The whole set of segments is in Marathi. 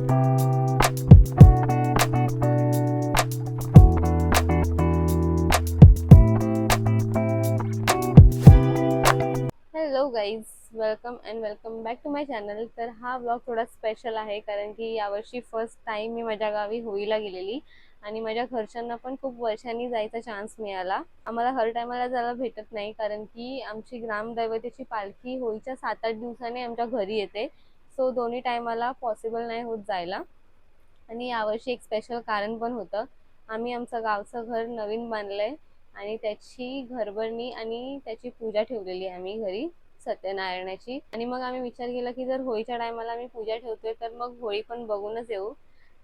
Hello guys, welcome back to my channel. तर हा व्लॉग थोडा स्पेशल आहे कारण की यावर्षी फर्स्ट टाइम मी माझ्या गावी होळीला गेलेली आणि माझ्या घरच्यांना पण खूप वर्षांनी जायचा चान्स मिळाला. आम्हाला हर टायमाला जायला भेटत नाही कारण की आमची ग्रामदैवतेची पालखी होळीच्या 7-8 दिवसांनी आमच्या घरी येते. सो दोन्ही टायमाला पॉसिबल नाही होत जायला. आणि यावर्षी एक स्पेशल कारण पण होतं. आम्ही आमचं गावचं घर नवीन बांधलंय आणि त्याची घरभरणी आणि त्याची पूजा ठेवलेली आहे आम्ही घरी सत्यनारायणाची. आणि मग आम्ही विचार केला की जर होळीच्या टायमाला आम्ही पूजा ठेवतोय तर मग होळी पण बघूनच येऊ.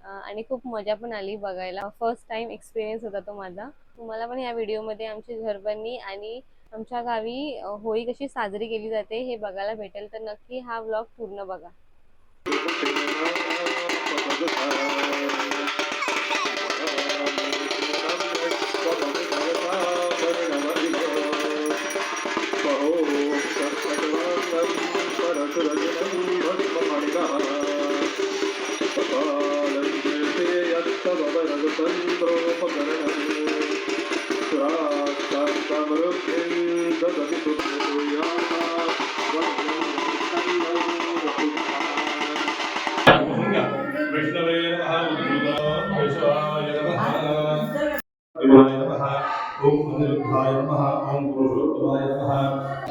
आणि खूप मजा पण आली बघायला. फर्स्ट टाइम एक्सपिरियन्स होता तो माझा. तुम्हाला पण या व्हिडिओमध्ये आमची घरभरणी आणि आमच्या गावी होळी कशी साजरी केली जाते हे बघायला भेटेल. तर नक्की हा व्लॉग पूर्ण बघा. ओम अनिरुद्धाय नमः ओम पुरुषोत्तमाय नमः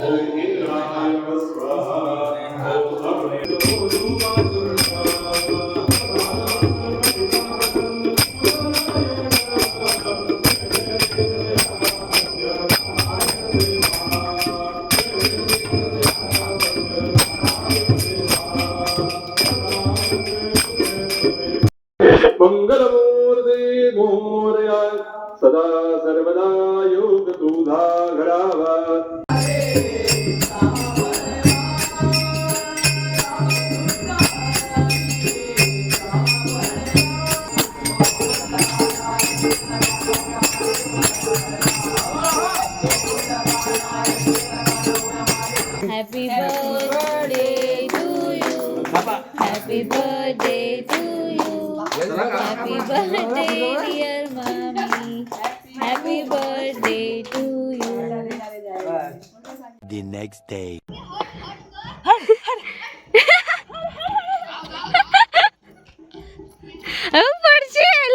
ओम इंद्राय नमः स्वाहा ओम मंगलमूर्ती मोरया सदा सर्वदा योग तुझा घडावा. Happy birthday to you. Happy birthday to you. Happy birthday dear mommy. Happy birthday to you. The next day. पडशील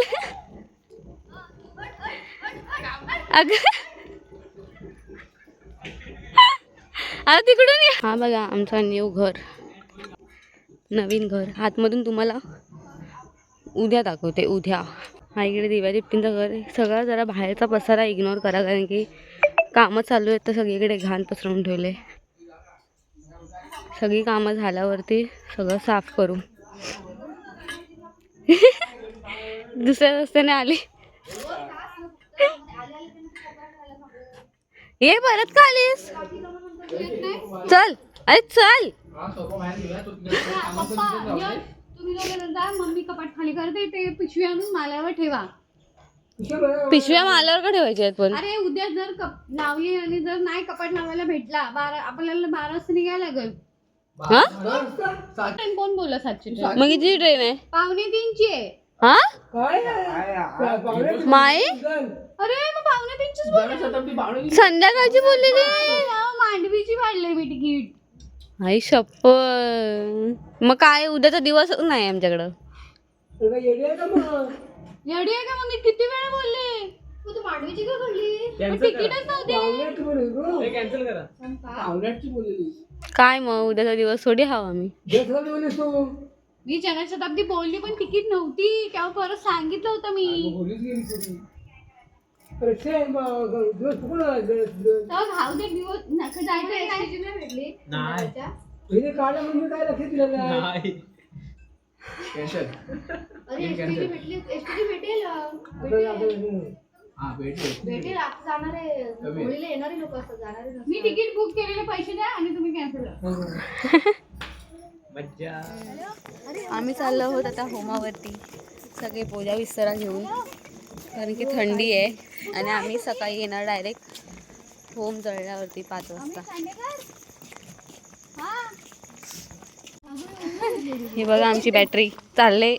अगं. आता तिकडून ये. हा बघा आमचा न्यू घर, नवीन घर. आतमधून तुम्हाला उद्या दाखवते. उद्या हा इकडे दिव्या दिप्तींचं घर आहे. सगळा जरा बाहेरचा पसारा इग्नोर करा कारण की कामं चालू आहेत तर सगळीकडे घाण पसरवून ठेवले. सगळी कामं झाल्यावरती सगळं साफ करू. दुसऱ्या रस्त्याने आली. ये परत का आलीस? चल अरे चल. मम्मी कपाट खाली करते ते पिशवी आणून माल्यावर ठेवा. पिशव्या मालावर का ठेवायच्या आहेत पण? अरे उद्या जर लावली आणि जर नाही कपाट लावायला भेटला आपल्याला 12 वाजता निघायला लागेल. ट्रेन कोण बोलला 7ची ट्रेन? मग किती ट्रेन आहे? 2:45ची आहे. हा माई अरे मग 2:45चीच बोलली. संध्याकाळची बोललेली. मांडवीची काढली मी तिकीट. आई शप्प. मग काय उद्याचा दिवस नाही आमच्याकडं. येडी आहे का मग? मी किती वेळा बोलले. तू मांडवीची का काढली? तिकीटच नव्हते. कॅन्सल करा. काय मग उद्याचा दिवस थोडी हवा आम्ही. मी जनशताब्दी बोलली पण तिकीट नव्हती. तेव्हा परत सांगितलं होतं मी. घाव दे दिवस नका जायचं भेटली नाही. भेटेल आता जाणारे होळीला येणारे लोक असतात जाणारे. मी तिकीट बुक केलेले पैसे द्या आणि तुम्ही कॅन्सल. मज्जा. आम्ही चाललो आहोत आता होमावरती सगळे पूजा विस्तरा घेऊन कारण की थंडी आहे आणि आम्ही सकाळी येणार डायरेक्ट होम जळल्यावरती 5 वाजता. ही बघा आमची बॅटरी चालले.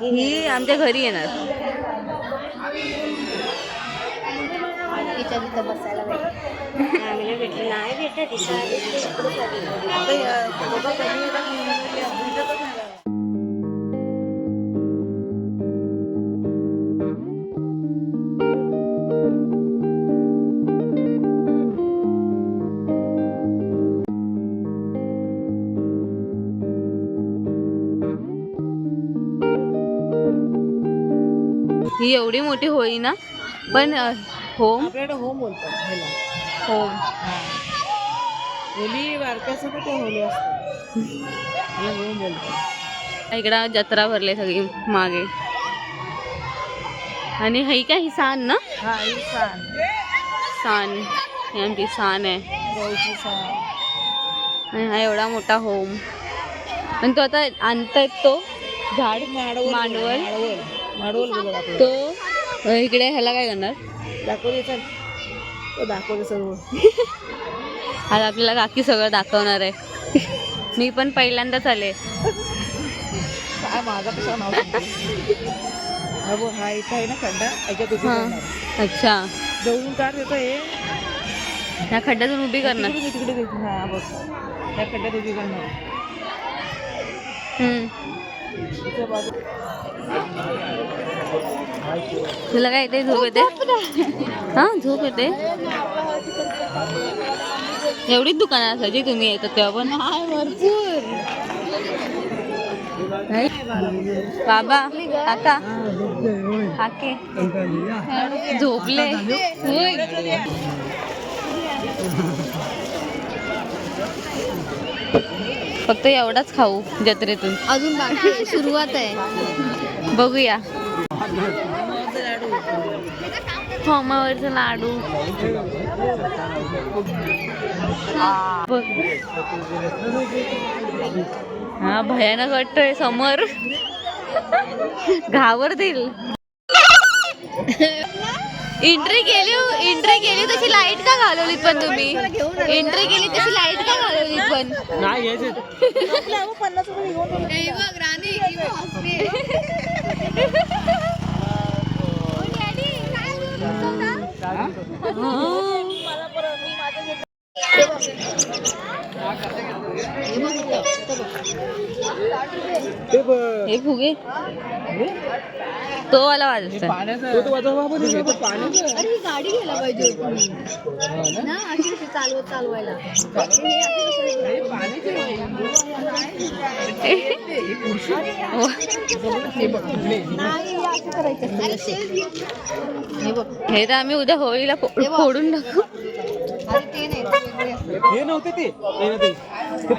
ही आमच्या घरी येणार. बसायला भेटलं नाही भेटत. ही एवढी मोठी होळी ना, पण होम आपल्याकडे होम बोलतात. होम होली बारकाचं पण ते होली असतं. होम बोलतात. इकडं जत्रा भरली सगळी मागे. आणि ही काय, ही सान ना? हा ही सान. सान ही आमची सान आहे. गावची सान. आणि हा एवढा मोठा होम. आणि तो आता आणतायत तो झाड मांडवल बोलत आपलं. तो इकडे ह्याला काय करणार? दाखवले तो दाखवले सर्व. आज आपल्याला काकी सगळं दाखवणार आहे. मी पण पहिल्यांदाच आले. काय माझा कसा नाव हा इथं आहे ना खड्डा, याच्यात उभी करणार. अच्छा, जवळून कार येतो हे. ह्या खड्ड्यातून उभी करणार. तिकडे तिकडे हा बघ, त्या खड्ड्यात उभी करणार. तुला काय येते? झोप येते? हा, झोप येते. एवढीच दुकानं असायची तुम्ही येतात तेव्हा पण? भरपूर. बाबा, काका, काके झोपले. फक्त एवढाच खाऊ जत्रेतून, अजून बाकी सुरुवात आहे. बघूया. होमावरचा लाडू बघ. हा भयानक वाटतोय समोर. घाबरतील. एंट्री केली तशी लाईट का घालवलीत पण तुम्ही? एंट्री केली तशी लाईट का घालवलीत पण? नाही यायचे. हे फुगे तो वाला वाजत. अरे ही गाडी घ्यायला पाहिजे होती ना, अशी चालवायला. हे तर आम्ही उद्या होळीला फोडून टाकू. हे नव्हते ते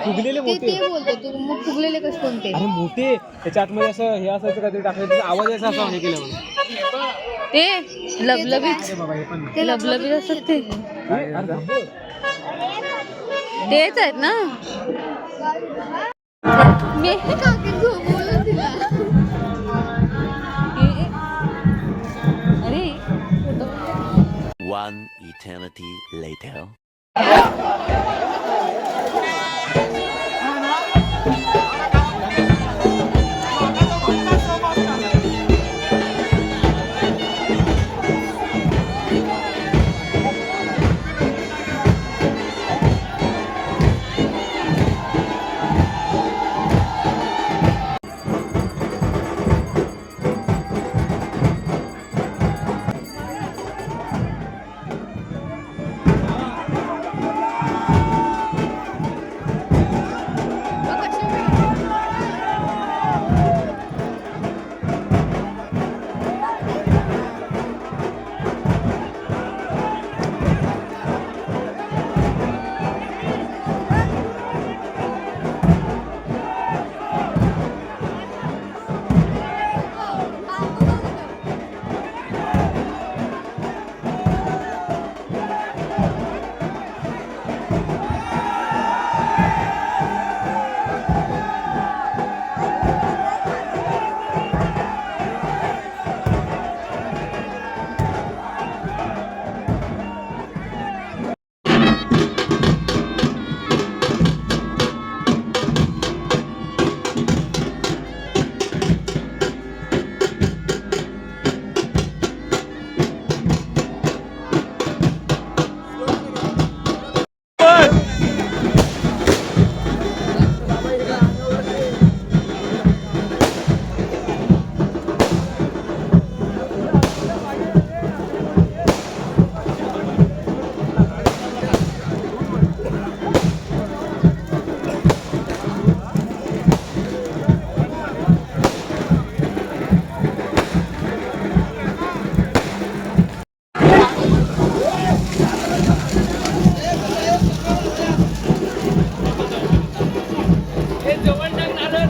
फुगलेले मोठे. ते बोलतो तू, मग फुगलेले कसे कोणते? अरे मोठे, त्याच्या आतमध्ये असं हे असायचं काहीतरी टाकलं, त्याचा आवाज यायचा असा हे केलं म्हणून. ते लबलबीत, ते लबलबीत असतात ते. तेच आहेत ना. अरे One eternity later. हे जेवण टाक नारळ